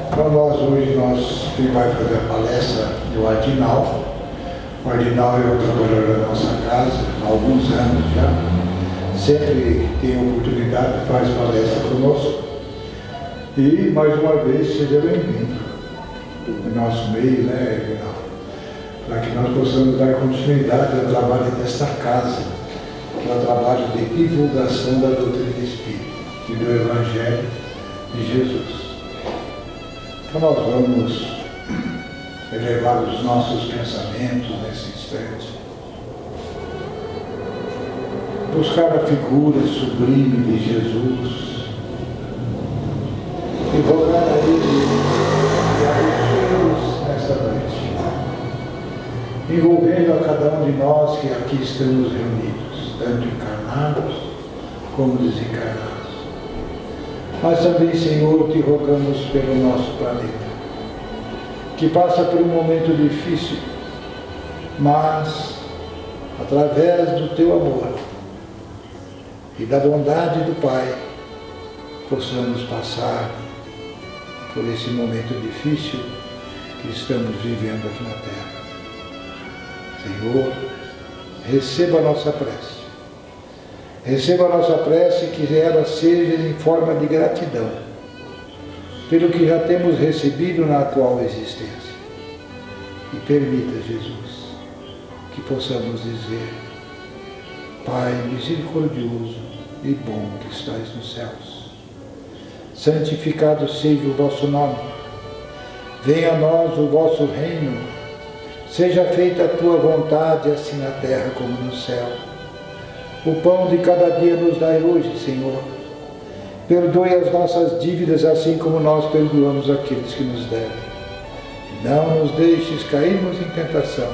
Para nós hoje, quem vai fazer a palestra é o Adinal. O Adinal é o trabalhador da nossa casa, há alguns anos já. Sempre tem oportunidade, faz palestra conosco. E, mais uma vez, seja bem-vindo no nosso meio, né, Adinal? Para que nós possamos dar continuidade ao trabalho desta casa, que é o trabalho de divulgação da doutrina espírita e do Evangelho de Jesus. Então nós vamos elevar os nossos pensamentos nesse instante, buscar a figura sublime de Jesus e rogar a Ele que abençoe-nos nesta noite, envolvendo a cada um de nós que aqui estamos reunidos, tanto encarnados como desencarnados. Mas também, Senhor, te rogamos pelo nosso planeta, que passa por um momento difícil, mas, através do teu amor e da bondade do Pai, possamos passar por esse momento difícil que estamos vivendo aqui na Terra. Senhor, receba a nossa prece. Receba a nossa prece, que ela seja em forma de gratidão pelo que já temos recebido na atual existência. E permita, Jesus, que possamos dizer: Pai misericordioso e bom que estais nos céus, santificado seja o vosso nome. Venha a nós o vosso reino. Seja feita a tua vontade, assim na terra como no céu. O pão de cada dia nos dai hoje, Senhor. Perdoe as nossas dívidas, assim como nós perdoamos aqueles que nos devem. Não nos deixes cairmos em tentação,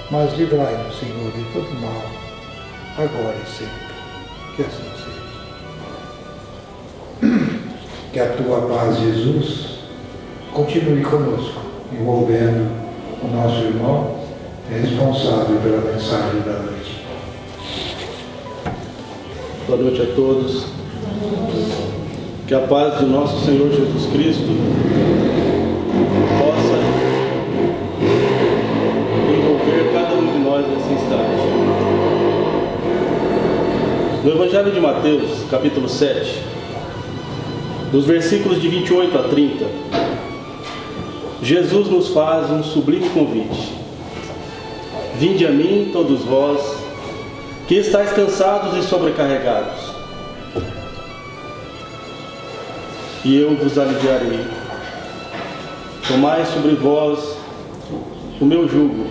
mas livrai-nos, Senhor, de todo mal, agora e sempre. Que assim seja. Que a tua paz, Jesus, continue conosco, envolvendo o nosso irmão responsável pela mensagem da noite. Boa noite a todos. Que a paz do nosso Senhor Jesus Cristo possa envolver cada um de nós nesse instante. No Evangelho de Mateus, capítulo 7, dos versículos de 28 a 30, Jesus nos faz um sublime convite. Vinde a mim, todos vós, que estáis cansados e sobrecarregados, e eu vos aliviarei. Tomai sobre vós o meu jugo,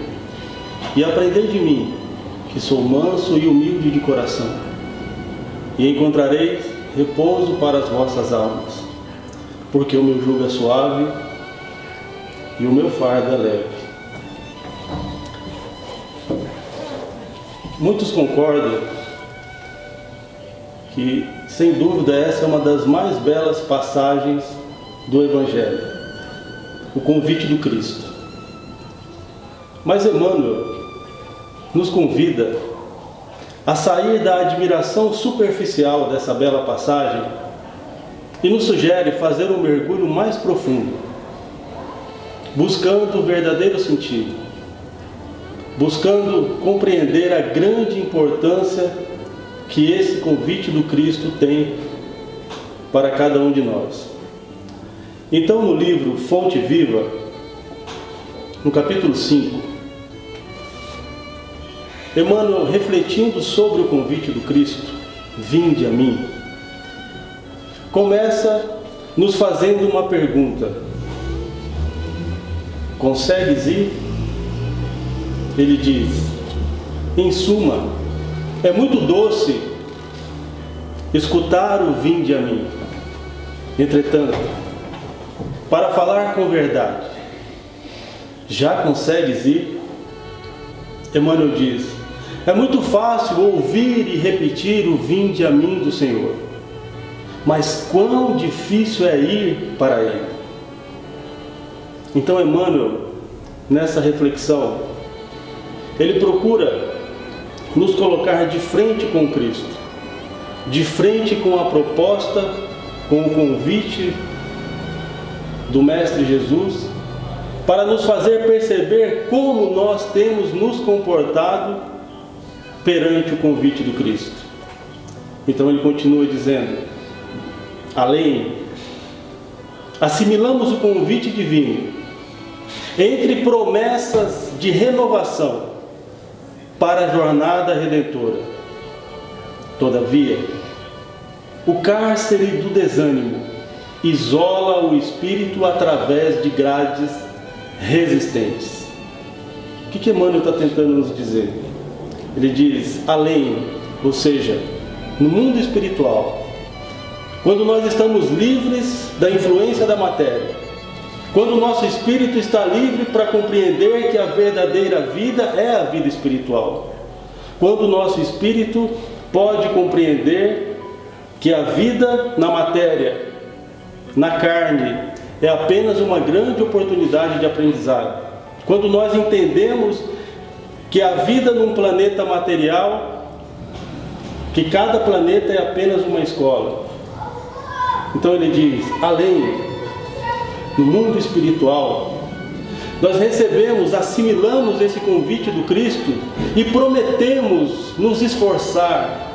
e aprendei de mim, que sou manso e humilde de coração, e encontrareis repouso para as vossas almas, porque o meu jugo é suave e o meu fardo é leve. Muitos concordam que, sem dúvida, essa é uma das mais belas passagens do Evangelho, o convite do Cristo. Mas Emmanuel nos convida a sair da admiração superficial dessa bela passagem e nos sugere fazer um mergulho mais profundo, buscando o verdadeiro sentido, buscando compreender a grande importância que esse convite do Cristo tem para cada um de nós. Então, no livro Fonte Viva, no capítulo 5, Emmanuel, refletindo sobre o convite do Cristo, vinde a mim, começa nos fazendo uma pergunta: consegues ir? Ele diz: em suma, é muito doce escutar o vinde a mim. Entretanto, para falar com verdade, já consegues ir? Emmanuel diz: é muito fácil ouvir e repetir o vinde a mim do Senhor, mas quão difícil é ir para Ele. Então Emmanuel, nessa reflexão, ele procura nos colocar de frente com Cristo, de frente com a proposta, com o convite do Mestre Jesus para nos fazer perceber como nós temos nos comportado perante o convite do Cristo. Então ele continua dizendo: além, assimilamos o convite divino entre promessas de renovação para a jornada redentora. Todavia, o cárcere do desânimo isola o espírito através de grades resistentes. O que Emmanuel está tentando nos dizer? Ele diz, além, ou seja, no mundo espiritual, quando nós estamos livres da influência da matéria, quando o nosso espírito está livre para compreender que a verdadeira vida é a vida espiritual, quando o nosso espírito pode compreender que a vida na matéria, na carne, é apenas uma grande oportunidade de aprendizado, quando nós entendemos que a vida num planeta material, que cada planeta é apenas uma escola. Então ele diz, além, no mundo espiritual, nós recebemos, assimilamos esse convite do Cristo e prometemos nos esforçar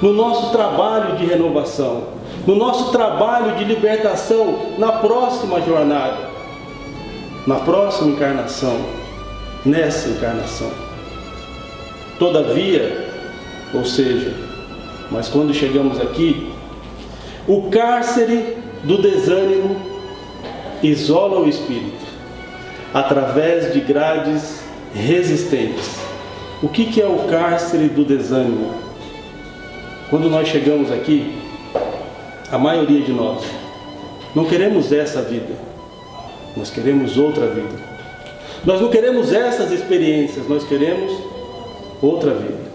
no nosso trabalho de renovação, no nosso trabalho de libertação na próxima jornada, na próxima encarnação, nessa encarnação. Todavia, ou seja, mas quando chegamos aqui, o cárcere do desânimo isola o espírito através de grades resistentes. O que é o cárcere do desânimo? Quando nós chegamos aqui, a maioria de nós não queremos essa vida, nós queremos outra vida. Nós não queremos essas experiências, nós queremos outra vida.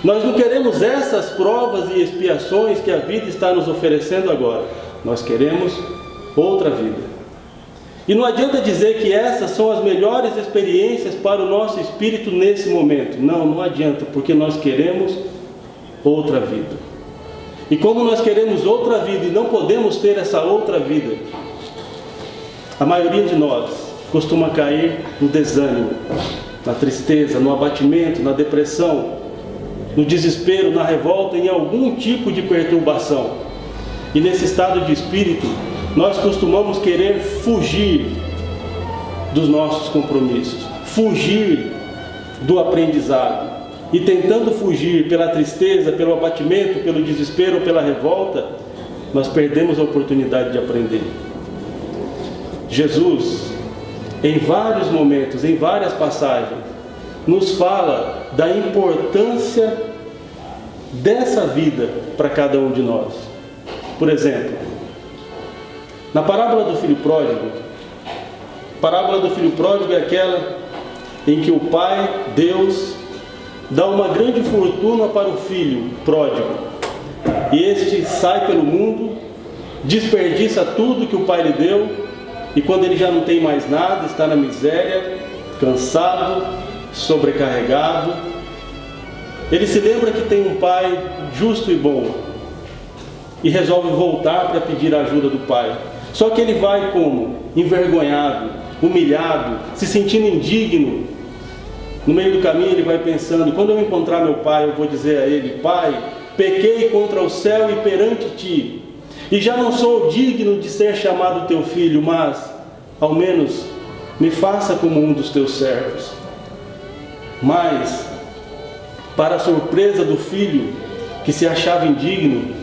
Nós não queremos essas provas e expiações que a vida está nos oferecendo agora, nós queremos outra vida. E não adianta dizer que essas são as melhores experiências para o nosso espírito nesse momento. Não, não adianta, porque nós queremos outra vida. E como nós queremos outra vida e não podemos ter essa outra vida, a maioria de nós costuma cair no desânimo, na tristeza, no abatimento, na depressão, no desespero, na revolta, em algum tipo de perturbação. E nesse estado de espírito, nós costumamos querer fugir dos nossos compromissos, fugir do aprendizado. E tentando fugir pela tristeza, pelo abatimento, pelo desespero, pela revolta, nós perdemos a oportunidade de aprender. Jesus, em vários momentos, em várias passagens, nos fala da importância dessa vida para cada um de nós. Por exemplo, na parábola do filho pródigo, a parábola do filho pródigo é aquela em que o pai, Deus, dá uma grande fortuna para o filho pródigo. E este sai pelo mundo, desperdiça tudo que o pai lhe deu, e quando ele já não tem mais nada, está na miséria, cansado, sobrecarregado, ele se lembra que tem um pai justo e bom, e resolve voltar para pedir a ajuda do pai. Só que ele vai como? Envergonhado, humilhado, se sentindo indigno. No meio do caminho ele vai pensando, quando eu encontrar meu pai, eu vou dizer a ele, pai, pequei contra o céu e perante ti, e já não sou digno de ser chamado teu filho, mas, ao menos, me faça como um dos teus servos. Mas, para a surpresa do filho, que se achava indigno,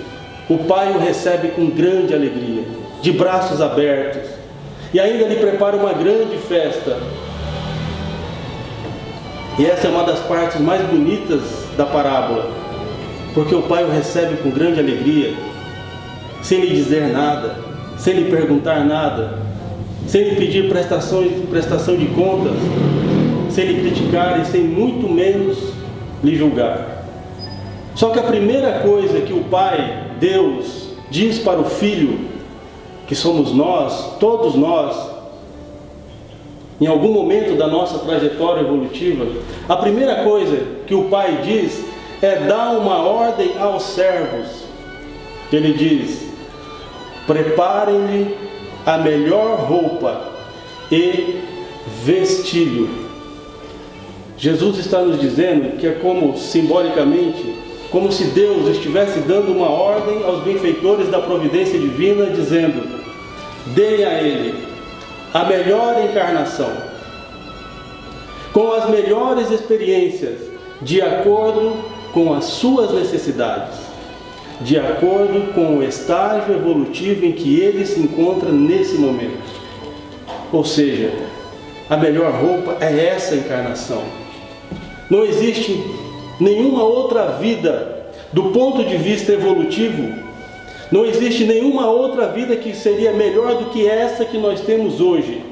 o pai o recebe com grande alegria, de braços abertos, e ainda lhe prepara uma grande festa. E essa é uma das partes mais bonitas da parábola, porque o pai o recebe com grande alegria, sem lhe dizer nada, sem lhe perguntar nada, sem lhe pedir prestação de contas, sem lhe criticar e sem muito menos lhe julgar. Só que a primeira coisa que o pai, Deus, diz para o filho, que somos nós, todos nós, em algum momento da nossa trajetória evolutiva, a primeira coisa que o pai diz é dar uma ordem aos servos. Ele diz, preparem-lhe a melhor roupa e vestível. Jesus está nos dizendo que é como, simbolicamente, como se Deus estivesse dando uma ordem aos benfeitores da providência divina, dizendo: deem a Ele a melhor encarnação, com as melhores experiências, de acordo com as suas necessidades, de acordo com o estágio evolutivo em que ele se encontra nesse momento. Ou seja, a melhor roupa é essa encarnação. Não existe nenhuma outra vida do ponto de vista evolutivo, não existe nenhuma outra vida que seria melhor do que essa que nós temos hoje,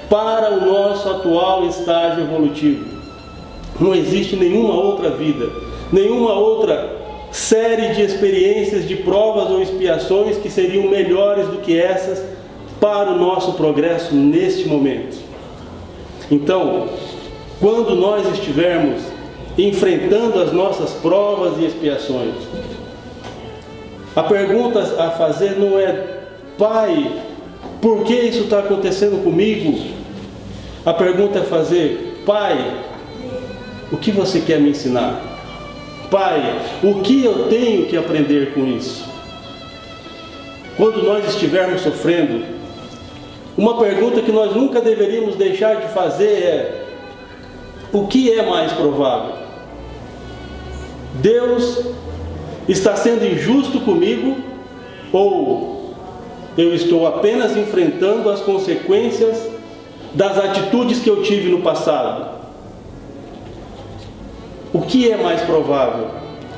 para o nosso atual estágio evolutivo. Não existe nenhuma outra vida, nenhuma outra série de experiências, de provas ou expiações que seriam melhores do que essas para o nosso progresso neste momento. Então, quando nós estivermos enfrentando as nossas provas e expiações, a pergunta a fazer não é: Pai, por que isso está acontecendo comigo? A pergunta é fazer: Pai, o que você quer me ensinar? Pai, o que eu tenho que aprender com isso? Quando nós estivermos sofrendo, uma pergunta que nós nunca deveríamos deixar de fazer é: o que é mais provável? Deus está sendo injusto comigo, ou eu estou apenas enfrentando as consequências das atitudes que eu tive no passado? O que é mais provável?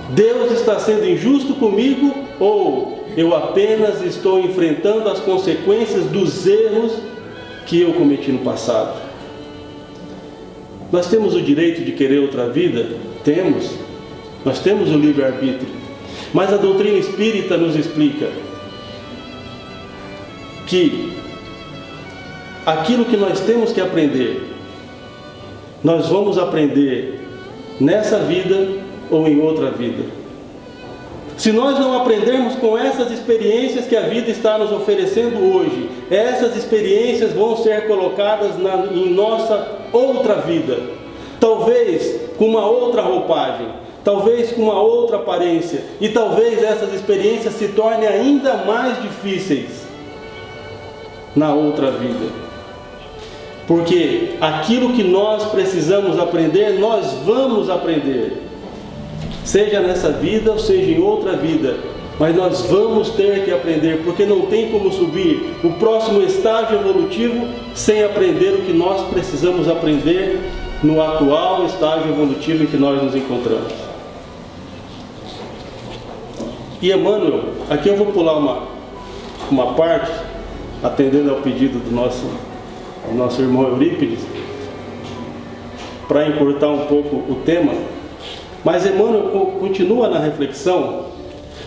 Deus está sendo injusto comigo, ou eu apenas estou enfrentando as consequências dos erros que eu cometi no passado? Nós temos o direito de querer outra vida? Temos. Nós temos o livre-arbítrio. Mas a doutrina espírita nos explica que aquilo que nós temos que aprender, nós vamos aprender nessa vida ou em outra vida. Se nós não aprendermos com essas experiências que a vida está nos oferecendo hoje, essas experiências vão ser colocadas em nossa outra vida, talvez com uma outra roupagem, talvez com uma outra aparência, e talvez essas experiências se tornem ainda mais difíceis na outra vida. Porque aquilo que nós precisamos aprender, nós vamos aprender, seja nessa vida ou seja em outra vida, mas nós vamos ter que aprender, porque não tem como subir o próximo estágio evolutivo sem aprender o que nós precisamos aprender no atual estágio evolutivo em que nós nos encontramos. E Emmanuel, aqui eu vou pular uma parte, atendendo ao pedido do nosso irmão Eurípides, para encurtar um pouco o tema, mas Emmanuel continua na reflexão,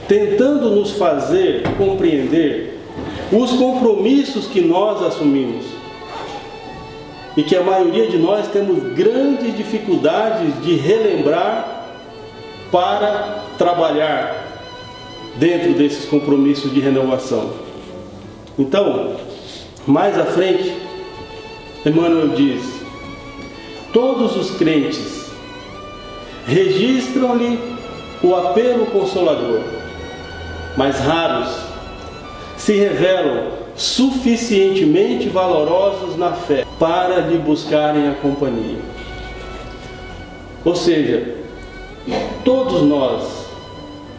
tentando nos fazer compreender os compromissos que nós assumimos, e que a maioria de nós temos grandes dificuldades de relembrar para trabalhar dentro desses compromissos de renovação. Então, mais à frente, Emmanuel diz: todos os crentes registram-lhe o apelo consolador, mas raros se revelam suficientemente valorosos na fé para lhe buscarem a companhia. Ou seja, todos nós,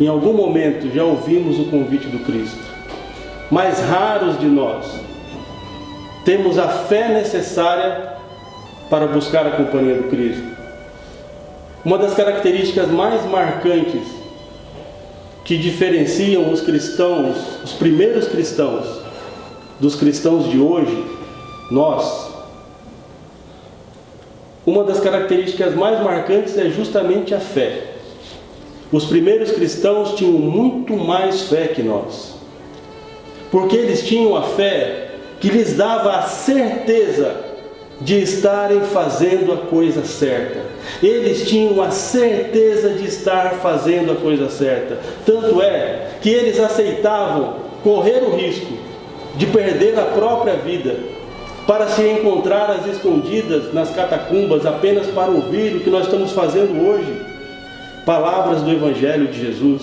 em algum momento, já ouvimos o convite do Cristo, mas raros de nós temos a fé necessária para buscar a companhia do Cristo. Uma das características mais marcantes que diferenciam os cristãos, os primeiros cristãos, dos cristãos de hoje, uma das características mais marcantes é justamente a fé. Os primeiros cristãos tinham muito mais fé que nós, porque eles tinham a fé que lhes dava a certeza de estarem fazendo a coisa certa. Eles tinham a certeza de estar fazendo a coisa certa. Tanto é que eles aceitavam correr o risco de perder a própria vida, para se encontrar às escondidas nas catacumbas apenas para ouvir o que nós estamos fazendo hoje, palavras do Evangelho de Jesus.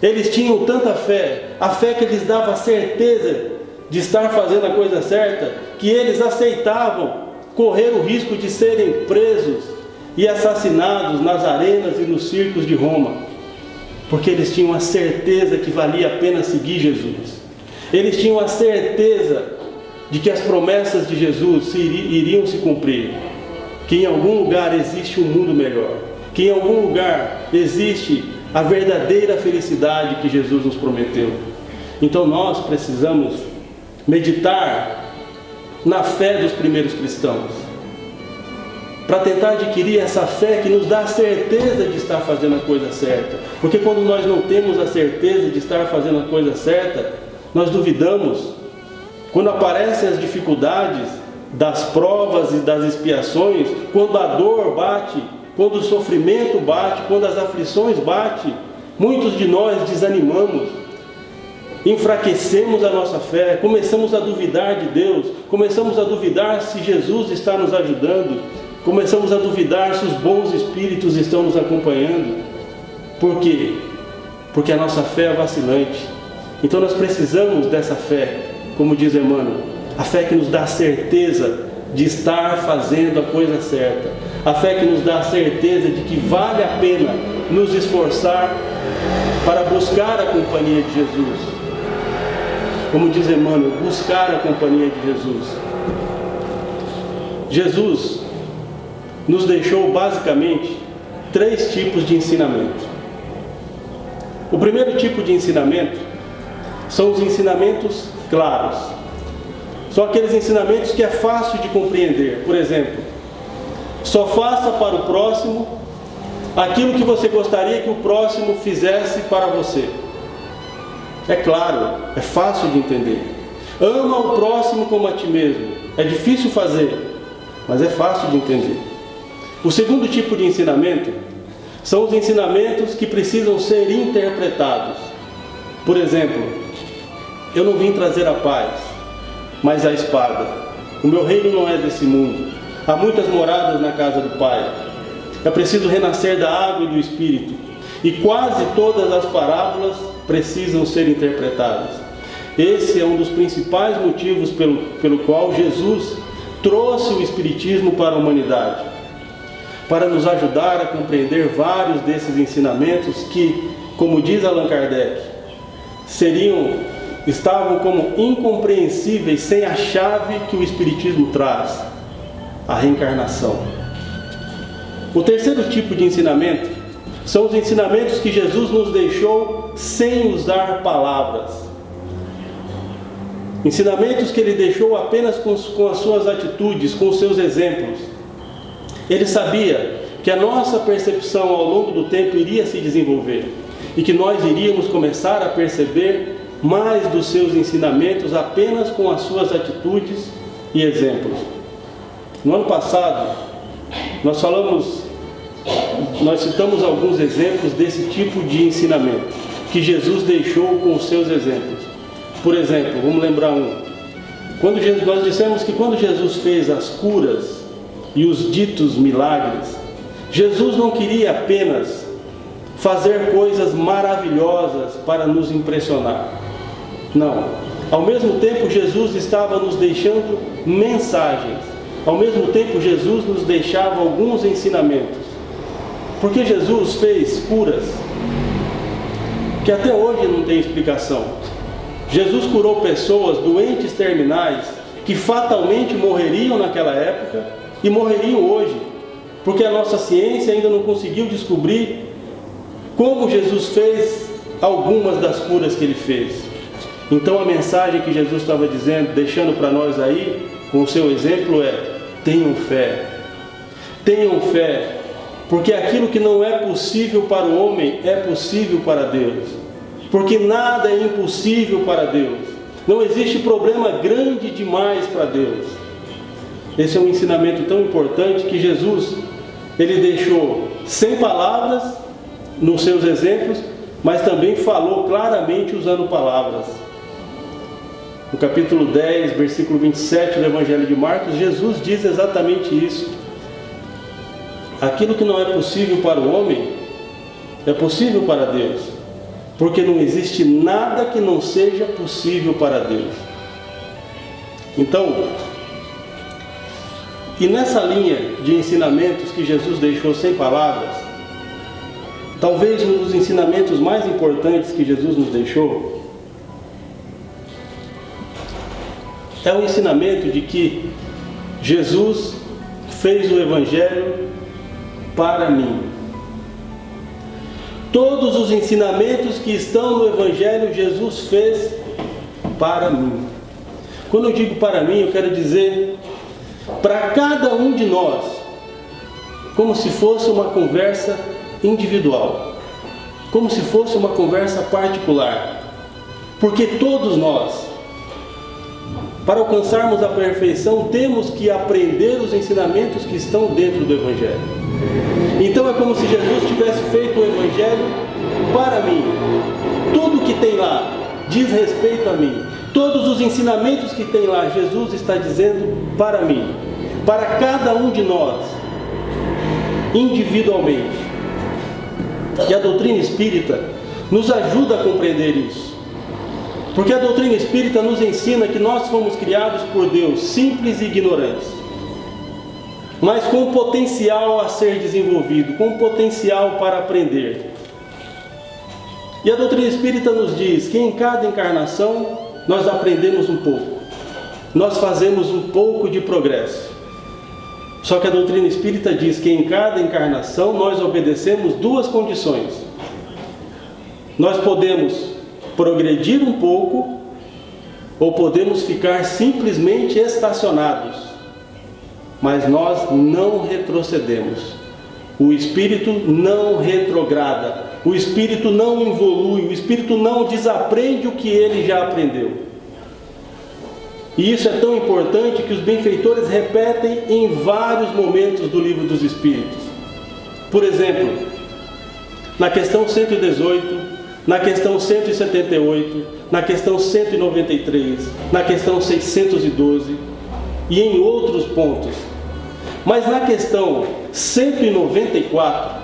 Eles tinham tanta fé, a fé que lhes dava a certeza de estar fazendo a coisa certa, que eles aceitavam correr o risco de serem presos e assassinados nas arenas e nos circos de Roma, porque eles tinham a certeza que valia a pena seguir Jesus. Eles tinham a certeza de que as promessas de Jesus iriam se cumprir, que em algum lugar existe um mundo melhor, que em algum lugar existe a verdadeira felicidade que Jesus nos prometeu. Então nós precisamos meditar na fé dos primeiros cristãos, para tentar adquirir essa fé que nos dá a certeza de estar fazendo a coisa certa. Porque quando nós não temos a certeza de estar fazendo a coisa certa, nós duvidamos. Quando aparecem as dificuldades das provas e das expiações, quando a dor bate, quando o sofrimento bate, quando as aflições batem, muitos de nós desanimamos, enfraquecemos a nossa fé, começamos a duvidar de Deus, começamos a duvidar se Jesus está nos ajudando, começamos a duvidar se os bons espíritos estão nos acompanhando. Por quê? Porque a nossa fé é vacilante. Então nós precisamos dessa fé, como diz Emmanuel, a fé que nos dá a certeza de estar fazendo a coisa certa, a fé que nos dá a certeza de que vale a pena nos esforçar para buscar a companhia de Jesus. Como diz Emmanuel, buscar a companhia de Jesus. Jesus nos deixou basicamente 3 tipos de ensinamento. O primeiro tipo de ensinamento são os ensinamentos claros. São aqueles ensinamentos que é fácil de compreender. Por exemplo, só faça para o próximo aquilo que você gostaria que o próximo fizesse para você. É claro, é fácil de entender. Ama o próximo como a ti mesmo. É difícil fazer, mas é fácil de entender. O segundo tipo de ensinamento são os ensinamentos que precisam ser interpretados. Por exemplo, eu não vim trazer a paz, mas a espada. O meu reino não é desse mundo. Há muitas moradas na casa do Pai. É preciso renascer da água e do Espírito. E quase todas as parábolas precisam ser interpretadas. Esse é um dos principais motivos pelo qual Jesus trouxe o Espiritismo para a humanidade, para nos ajudar a compreender vários desses ensinamentos que, como diz Allan Kardec, estavam como incompreensíveis sem a chave que o Espiritismo traz, a reencarnação. O terceiro tipo de ensinamento são os ensinamentos que Jesus nos deixou sem usar palavras. Ensinamentos que Ele deixou apenas com as suas atitudes, com os seus exemplos. Ele sabia que a nossa percepção ao longo do tempo iria se desenvolver e que nós iríamos começar a perceber mais dos seus ensinamentos apenas com as suas atitudes e exemplos. No ano passado, nós citamos alguns exemplos desse tipo de ensinamento que Jesus deixou com os seus exemplos. Por exemplo, vamos lembrar um. Nós dissemos que quando Jesus fez as curas e os ditos milagres, Jesus não queria apenas fazer coisas maravilhosas para nos impressionar. Não. Ao mesmo tempo, Jesus estava nos deixando mensagens. Ao mesmo tempo, Jesus nos deixava alguns ensinamentos. Porque Jesus fez curas que até hoje não tem explicação. Jesus curou pessoas doentes terminais que fatalmente morreriam naquela época e morreriam hoje, porque a nossa ciência ainda não conseguiu descobrir como Jesus fez algumas das curas que Ele fez. Então a mensagem que Jesus estava dizendo, deixando para nós aí, com o seu exemplo é: tenham fé. Tenham fé, porque aquilo que não é possível para o homem é possível para Deus. Porque nada é impossível para Deus. Não existe problema grande demais para Deus. Esse é um ensinamento tão importante que Jesus, Ele deixou sem palavras nos seus exemplos, mas também falou claramente usando palavras. no capítulo 10, versículo 27 do Evangelho de Marcos, Jesus diz exatamente isso. Aquilo que não é possível para o homem, é possível para Deus, porque não existe nada que não seja possível para Deus. Então, e nessa linha de ensinamentos que Jesus deixou sem palavras, talvez um dos ensinamentos mais importantes que Jesus nos deixou é o ensinamento de que Jesus fez o Evangelho para mim. Todos os ensinamentos que estão no Evangelho, Jesus fez para mim. Quando eu digo para mim, eu quero dizer para cada um de nós, como se fosse uma conversa individual, como se fosse uma conversa particular, porque todos nós, para alcançarmos a perfeição, temos que aprender os ensinamentos que estão dentro do Evangelho. Então é como se Jesus tivesse feito o Evangelho para mim. Tudo que tem lá diz respeito a mim. Todos os ensinamentos que tem lá, Jesus está dizendo para mim, para cada um de nós, individualmente. E a doutrina espírita nos ajuda a compreender isso. Porque a doutrina espírita nos ensina que nós fomos criados por Deus, simples e ignorantes, mas com potencial a ser desenvolvido, com potencial para aprender. E a doutrina espírita nos diz que em cada encarnação nós aprendemos um pouco, nós fazemos um pouco de progresso. Só que a doutrina espírita diz que em cada encarnação nós obedecemos duas condições. Nós podemos progredir um pouco ou podemos ficar simplesmente estacionados, mas nós não retrocedemos. O espírito não retrograda, o espírito não evolui, o espírito não desaprende o que ele já aprendeu. E isso é tão importante que os benfeitores repetem em vários momentos do Livro dos Espíritos. Por exemplo, na questão 118, na questão 178, na questão 193, na questão 612 e em outros pontos. Mas na questão 194,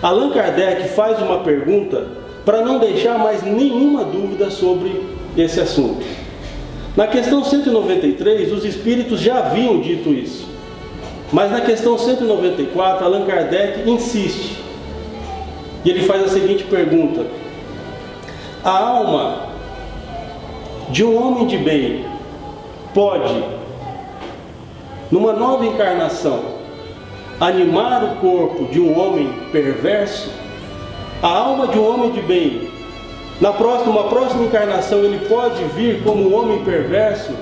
Allan Kardec faz uma pergunta para não deixar mais nenhuma dúvida sobre esse assunto. Na questão 193, os espíritos já haviam dito isso. Mas na questão 194, Allan Kardec insiste. E ele faz a seguinte pergunta: a alma de um homem de bem pode, numa nova encarnação, animar o corpo de um homem perverso? A alma de um homem de bem, uma próxima encarnação, ele pode vir como um homem perverso?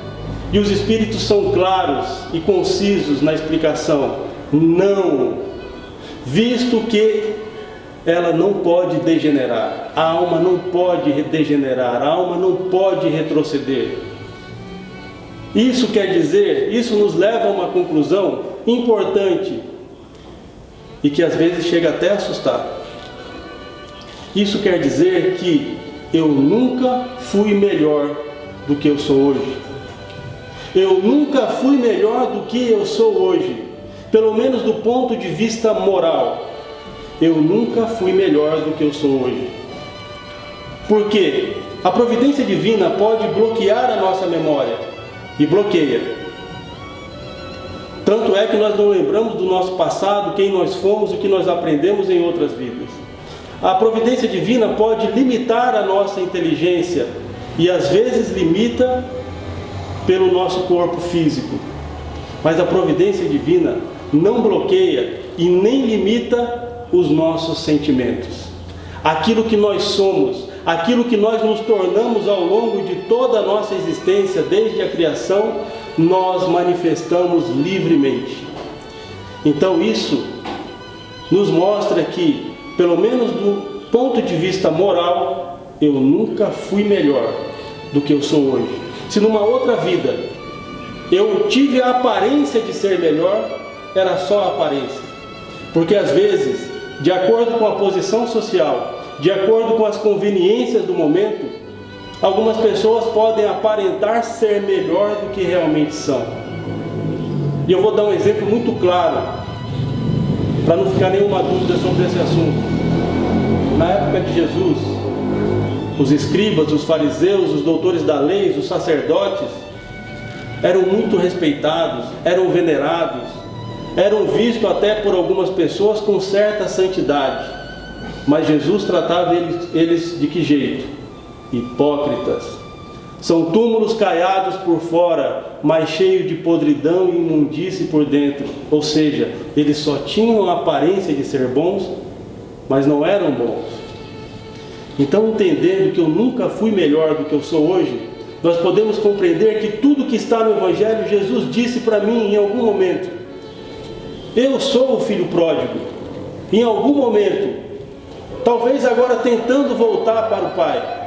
E os espíritos são claros e concisos na explicação: não, visto que ela não pode degenerar, a alma não pode degenerar, a alma não pode retroceder. Isso quer dizer, isso nos leva a uma conclusão importante e que às vezes chega até a assustar. Isso quer dizer que eu nunca fui melhor do que eu sou hoje. Eu nunca fui melhor do que eu sou hoje, pelo menos do ponto de vista moral. Eu nunca fui melhor do que eu sou hoje. Porque a providência divina pode bloquear a nossa memória, e bloqueia. Tanto é que nós não lembramos do nosso passado, quem nós fomos, o que nós aprendemos em outras vidas. A providência divina pode limitar a nossa inteligência, e às vezes limita pelo nosso corpo físico. Mas a providência divina não bloqueia e nem limita os nossos sentimentos. Aquilo que nós somos, aquilo que nós nos tornamos ao longo de toda a nossa existência, desde a criação, nós manifestamos livremente. Então isso nos mostra que, pelo menos do ponto de vista moral, eu nunca fui melhor do que eu sou hoje. Se numa outra vida eu tive a aparência de ser melhor, era só a aparência. Porque às vezes, de acordo com a posição social, de acordo com as conveniências do momento, Algumas pessoas podem aparentar ser melhor do que realmente são. E eu vou dar um exemplo muito claro, para não ficar nenhuma dúvida sobre esse assunto. Na época de Jesus, os escribas, os fariseus, os doutores da lei, os sacerdotes, eram muito respeitados, eram venerados, eram vistos até por algumas pessoas com certa santidade. Mas Jesus tratava eles de que jeito? Hipócritas. São túmulos caiados por fora, mas cheios de podridão e imundície por dentro. Ou seja, eles só tinham a aparência de ser bons, mas não eram bons. Então, entendendo que eu nunca fui melhor do que eu sou hoje, nós podemos compreender que tudo que está no Evangelho, Jesus disse para mim em algum momento: eu sou o filho pródigo. Em algum momento, talvez agora tentando voltar para o Pai.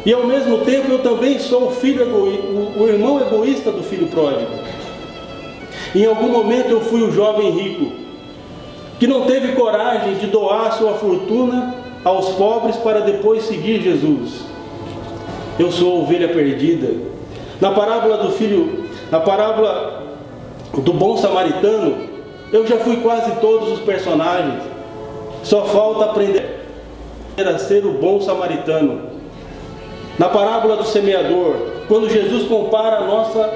E ao mesmo tempo eu também sou o irmão egoísta do filho pródigo. Em algum momento eu fui o jovem rico, que não teve coragem de doar sua fortuna aos pobres para depois seguir Jesus. Eu sou a ovelha perdida. Na parábola do bom samaritano, eu já fui quase todos os personagens. Só falta aprender a ser o bom samaritano. Na parábola do semeador, quando Jesus compara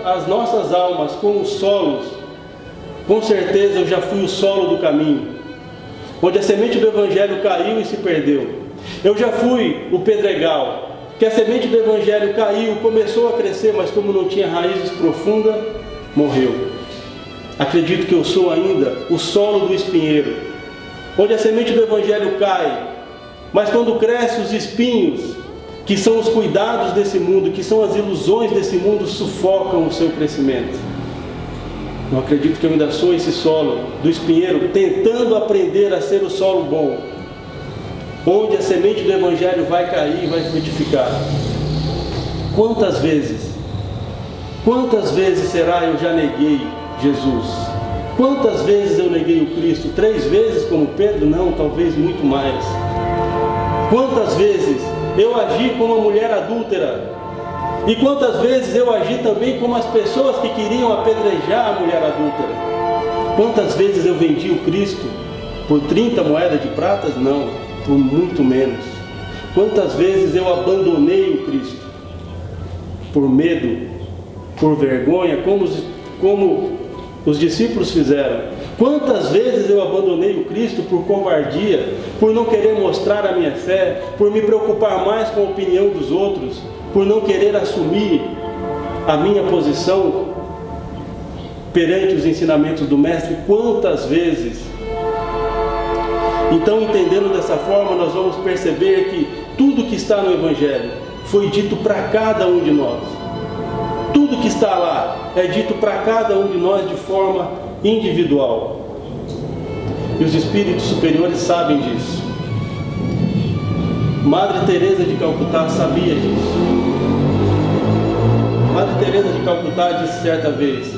as nossas almas com os solos, com certeza eu já fui o solo do caminho, onde a semente do Evangelho caiu e se perdeu. Eu já fui o pedregal, que a semente do Evangelho caiu, começou a crescer, mas como não tinha raízes profundas, morreu. Acredito que eu sou ainda o solo do espinheiro, onde a semente do Evangelho cai, mas quando cresce os espinhos, que são os cuidados desse mundo, que são as ilusões desse mundo, sufocam o seu crescimento. Eu acredito que eu ainda sou esse solo do espinheiro, tentando aprender a ser o solo bom, onde a semente do Evangelho vai cair e vai frutificar. Quantas vezes será eu já neguei Jesus? Quantas vezes eu neguei o Cristo? 3 vezes como Pedro? Não, talvez muito mais. Quantas vezes eu agi como uma mulher adúltera? E quantas vezes eu agi também como as pessoas que queriam apedrejar a mulher adúltera? Quantas vezes eu vendi o Cristo por 30 moedas de pratas? Não, por muito menos. Quantas vezes eu abandonei o Cristo? Por medo, por vergonha, como os discípulos fizeram. Quantas vezes eu abandonei o Cristo por covardia, por não querer mostrar a minha fé, por me preocupar mais com a opinião dos outros, por não querer assumir a minha posição perante os ensinamentos do Mestre? Quantas vezes? Então, entendendo dessa forma, nós vamos perceber que tudo que está no Evangelho foi dito para cada um de nós. Tudo que está lá é dito para cada um de nós de forma individual. E os espíritos superiores sabem disso. Madre Teresa de Calcutá sabia disso. Madre Teresa de Calcutá disse certa vez: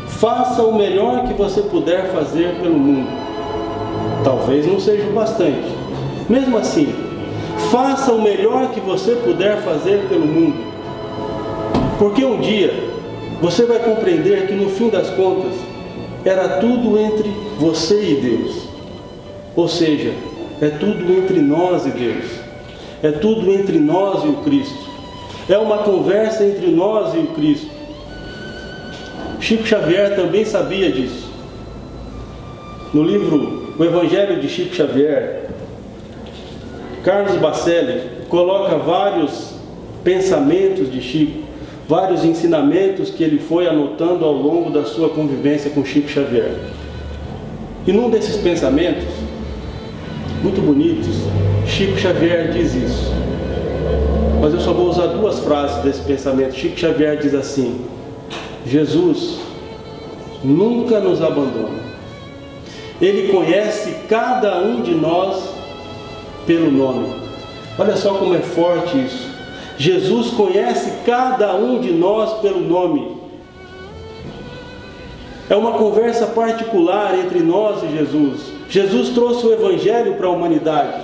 faça o melhor que você puder fazer pelo mundo. Talvez não seja o bastante. Mesmo assim, faça o melhor que você puder fazer pelo mundo. Porque um dia você vai compreender que no fim das contas era tudo entre você e Deus. Ou seja, é tudo entre nós e Deus. É tudo entre nós e o Cristo. É uma conversa entre nós e o Cristo. Chico Xavier também sabia disso. No livro O Evangelho de Chico Xavier, Carlos Bacelli coloca vários pensamentos de Chico, vários ensinamentos que ele foi anotando ao longo da sua convivência com Chico Xavier. E num desses pensamentos, muito bonitos, Chico Xavier diz isso. Mas eu só vou usar 2 frases desse pensamento. Chico Xavier diz assim: Jesus nunca nos abandona. Ele conhece cada um de nós pelo nome. Olha só como é forte isso. Jesus conhece cada um de nós pelo nome. É uma conversa particular entre nós e Jesus. Jesus trouxe o Evangelho para a humanidade.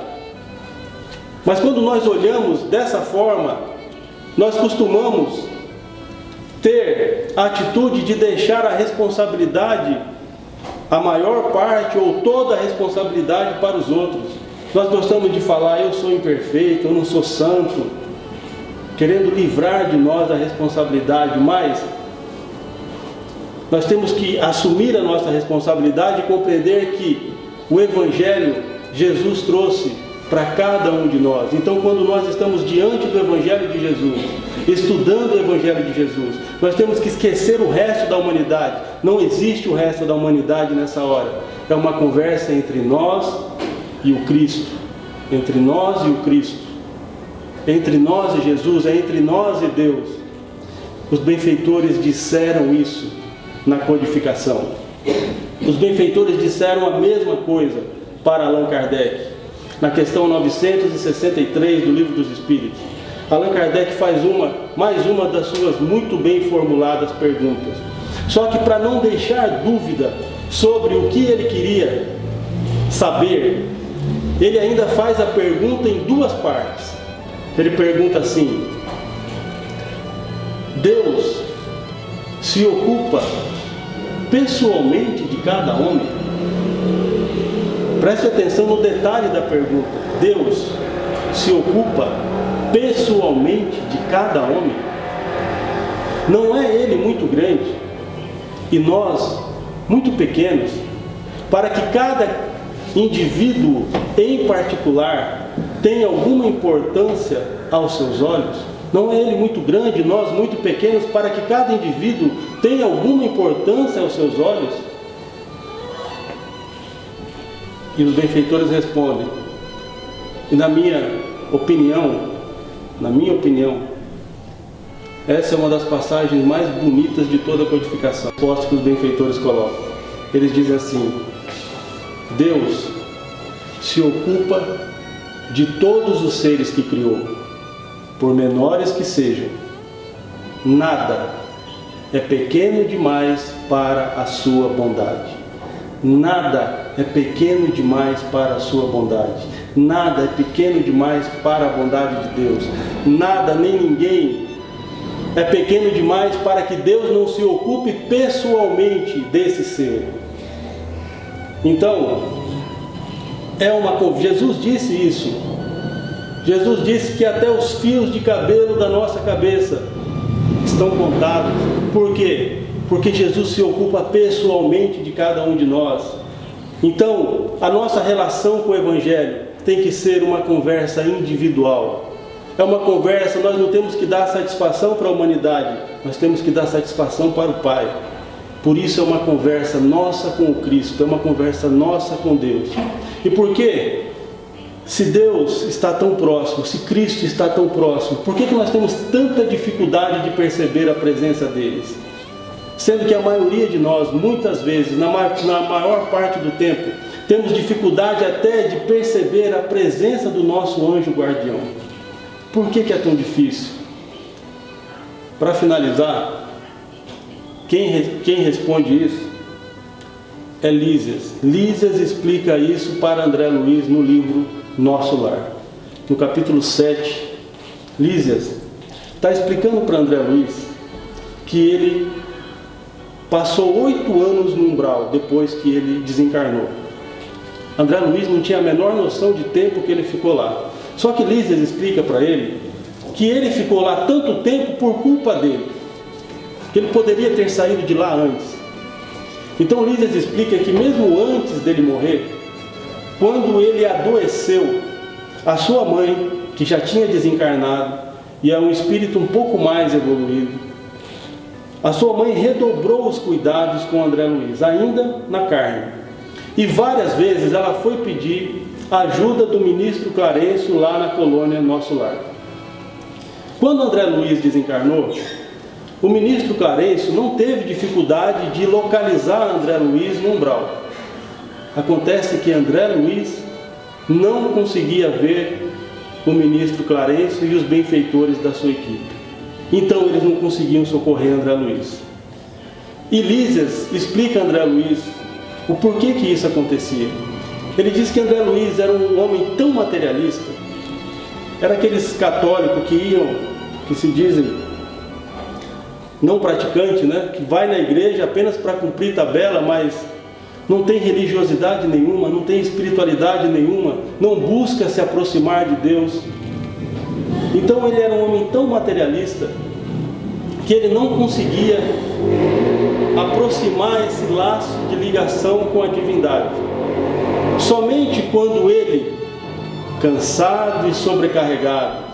Mas quando nós olhamos dessa forma, nós costumamos ter a atitude de deixar a responsabilidade, a maior parte ou toda a responsabilidade para os outros. Nós gostamos de falar, eu sou imperfeito, eu não sou santo, querendo livrar de nós a responsabilidade, mas nós temos que assumir a nossa responsabilidade e compreender que o Evangelho Jesus trouxe para cada um de nós. Então, quando nós estamos diante do Evangelho de Jesus, estudando o Evangelho de Jesus, nós temos que esquecer o resto da humanidade. Não existe o resto da humanidade nessa hora. É uma conversa entre nós e o Cristo. Entre nós e o Cristo. Entre nós e Jesus, é entre nós e Deus. Os benfeitores disseram isso na codificação. Os benfeitores disseram a mesma coisa para Allan Kardec. Na questão 963 do Livro dos Espíritos, Allan Kardec faz mais uma das suas muito bem formuladas perguntas. Só que para não deixar dúvida sobre o que ele queria saber, ele ainda faz a pergunta em duas partes. Ele pergunta assim: Deus se ocupa pessoalmente de cada homem? Preste atenção no detalhe da pergunta. Deus se ocupa pessoalmente de cada homem? Não é Ele muito grande e nós muito pequenos para que cada indivíduo em particular tenha alguma importância aos seus olhos? Não é Ele muito grande e nós muito pequenos para que cada indivíduo tenha alguma importância aos seus olhos? E os benfeitores respondem, e na minha opinião, essa é uma das passagens mais bonitas de toda a codificação, que os benfeitores colocam. Eles dizem assim: Deus se ocupa de todos os seres que criou, por menores que sejam. Nada é pequeno demais para a sua bondade. Nada é pequeno demais para a sua bondade. Nada é pequeno demais para a bondade de Deus. Nada nem ninguém é pequeno demais para que Deus não se ocupe pessoalmente desse ser. Então, Jesus disse isso. Jesus disse que até os fios de cabelo da nossa cabeça estão contados. Por quê? Porque Jesus se ocupa pessoalmente de cada um de nós. Então, a nossa relação com o Evangelho tem que ser uma conversa individual. É uma conversa, nós não temos que dar satisfação para a humanidade, nós temos que dar satisfação para o Pai. Por isso é uma conversa nossa com o Cristo, é uma conversa nossa com Deus. E por quê? Se Deus está tão próximo, se Cristo está tão próximo, por que nós temos tanta dificuldade de perceber a presença deles? Sendo que a maioria de nós, muitas vezes, na maior parte do tempo, temos dificuldade até de perceber a presença do nosso anjo guardião. Por que é tão difícil? Para finalizar, quem responde isso é Lísias. Lísias explica isso para André Luiz no livro Nosso Lar. No capítulo 7, Lísias está explicando para André Luiz que ele passou 8 anos no umbral depois que ele desencarnou. André Luiz não tinha a menor noção de tempo que ele ficou lá. Só que Lísias explica para ele que ele ficou lá tanto tempo por culpa dele, que ele poderia ter saído de lá antes. Então Lísias explica que mesmo antes dele morrer, quando ele adoeceu, a sua mãe, que já tinha desencarnado e é um espírito um pouco mais evoluído, a sua mãe redobrou os cuidados com André Luiz, ainda na carne. E várias vezes ela foi pedir a ajuda do ministro Clarencio lá na colônia Nosso Lar. Quando André Luiz desencarnou, o ministro Clarencio não teve dificuldade de localizar André Luiz no umbral. Acontece que André Luiz não conseguia ver o ministro Clarencio e os benfeitores da sua equipe. Então eles não conseguiam socorrer André Luiz. E Lísias explica a André Luiz o porquê que isso acontecia. Ele diz que André Luiz era um homem tão materialista Era aqueles católicos que se dizem não praticante, né? Que vai na igreja apenas para cumprir tabela, mas não tem religiosidade nenhuma, não tem espiritualidade nenhuma, não busca se aproximar de Deus. Então ele era um homem tão materialista que ele não conseguia aproximar esse laço de ligação com a divindade. Somente quando ele, cansado e sobrecarregado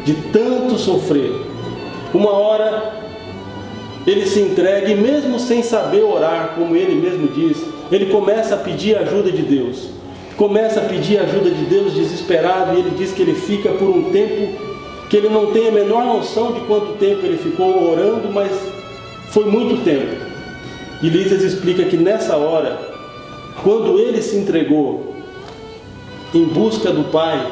de tanto sofrer, uma hora ele se entrega, e mesmo sem saber orar, como ele mesmo diz, ele começa a pedir a ajuda de Deus. Começa a pedir a ajuda de Deus desesperado, e ele diz que ele fica por um tempo que ele não tem a menor noção de quanto tempo ele ficou orando, mas foi muito tempo. E Lísias explica que nessa hora, quando ele se entregou em busca do Pai,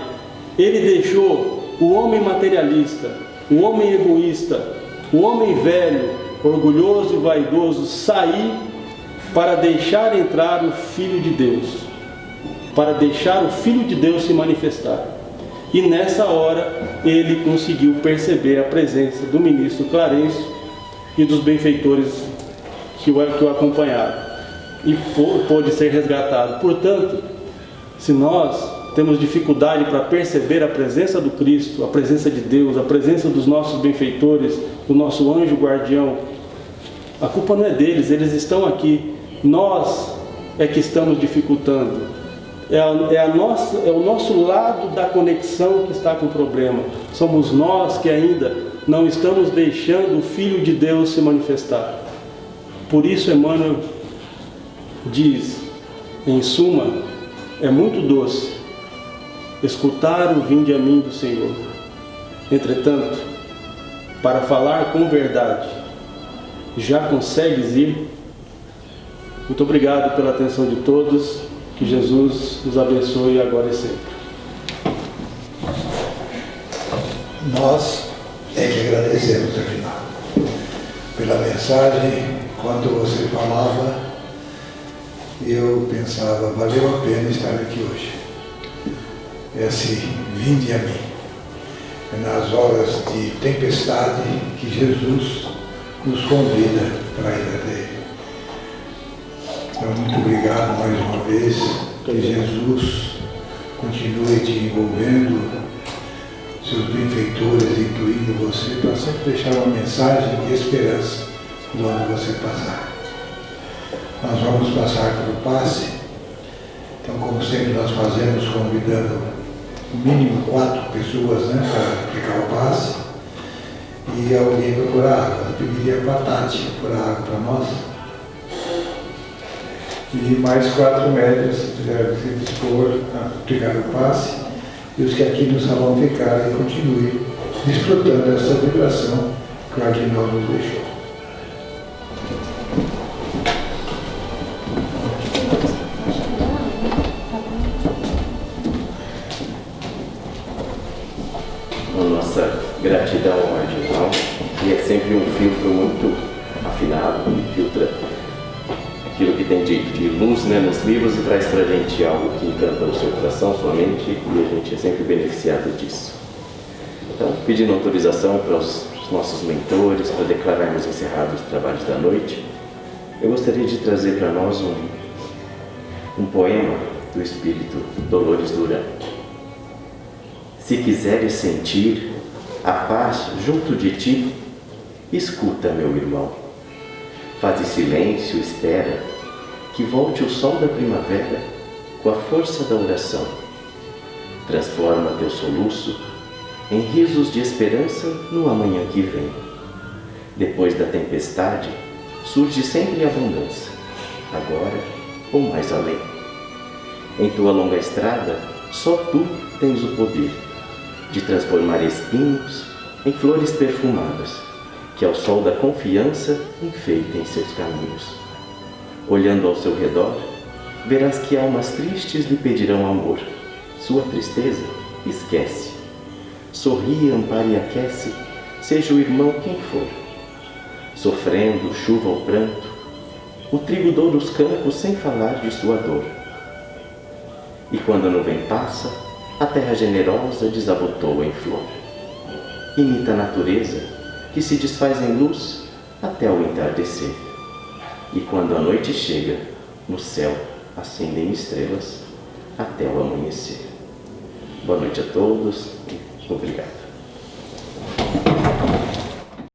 ele deixou o homem materialista, o homem egoísta, o homem velho, orgulhoso e vaidoso sair para deixar entrar o Filho de Deus, para deixar o Filho de Deus se manifestar. E nessa hora ele conseguiu perceber a presença do ministro Clarencio e dos benfeitores que o acompanharam, e pôde ser resgatado. Portanto, se nós temos dificuldade para perceber a presença do Cristo, a presença de Deus, a presença dos nossos benfeitores, do nosso anjo guardião, a culpa não é deles, eles estão aqui. Nós é que estamos dificultando. É o nosso lado da conexão que está com problema. Somos nós que ainda não estamos deixando o Filho de Deus se manifestar. Por isso Emmanuel diz, em suma, é muito doce escutar o vinde a mim do Senhor. Entretanto, para falar com verdade, já consegues ir? Muito obrigado pela atenção de todos. Que Jesus nos abençoe agora e sempre. Nós é que agradecemos, afinal, pela mensagem. Quando você falava, eu pensava, valeu a pena estar aqui hoje. É assim, vinde a mim. É nas horas de tempestade que Jesus nos convida para ir até Ele. Então, muito obrigado mais uma vez. Que Jesus continue te envolvendo, seus benfeitores, incluindo você, para sempre deixar uma mensagem de esperança de onde você passar. Nós vamos passar pelo passe. Então, como sempre nós fazemos, convidando no mínimo 4 pessoas, né, para aplicar o passe, e alguém procurar água. Eu pediria para a Tati procurar água para nós. E mais 4 médios, se quiser se dispor a aplicar o passe, e os que aqui no salão ficarem continuem desfrutando dessa vibração que o Aguinaldo nos deixou. Nossa gratidão ao Aguinaldo, que é sempre um filtro muito afinado, que filtra aquilo que tem de luz, né, nos livros, e traz para a gente algo que encanta o seu coração, sua mente, e a gente é sempre beneficiado disso. Então, pedindo autorização para os nossos mentores, para declararmos encerrados os trabalhos da noite, eu gostaria de trazer para nós um poema do espírito Dolores Duran. Se quiseres sentir a paz junto de ti, escuta, meu irmão. Faze silêncio, espera, que volte o sol da primavera com a força da oração. Transforma teu soluço em risos de esperança no amanhã que vem. Depois da tempestade, surge sempre a abundância, agora ou mais além. Em tua longa estrada, só tu tens o poder de transformar espinhos em flores perfumadas, que ao sol da confiança enfeitem seus caminhos. Olhando ao seu redor, verás que almas tristes lhe pedirão amor. Sua tristeza, esquece. Sorri, ampara e aquece, seja o irmão quem for. Sofrendo chuva ou pranto, o trigo doura os campos sem falar de sua dor. E quando a nuvem passa, a terra generosa desabotou em flor. Imita a natureza, que se desfaz em luz até o entardecer. E quando a noite chega, no céu acendem estrelas até o amanhecer. Boa noite a todos e obrigado.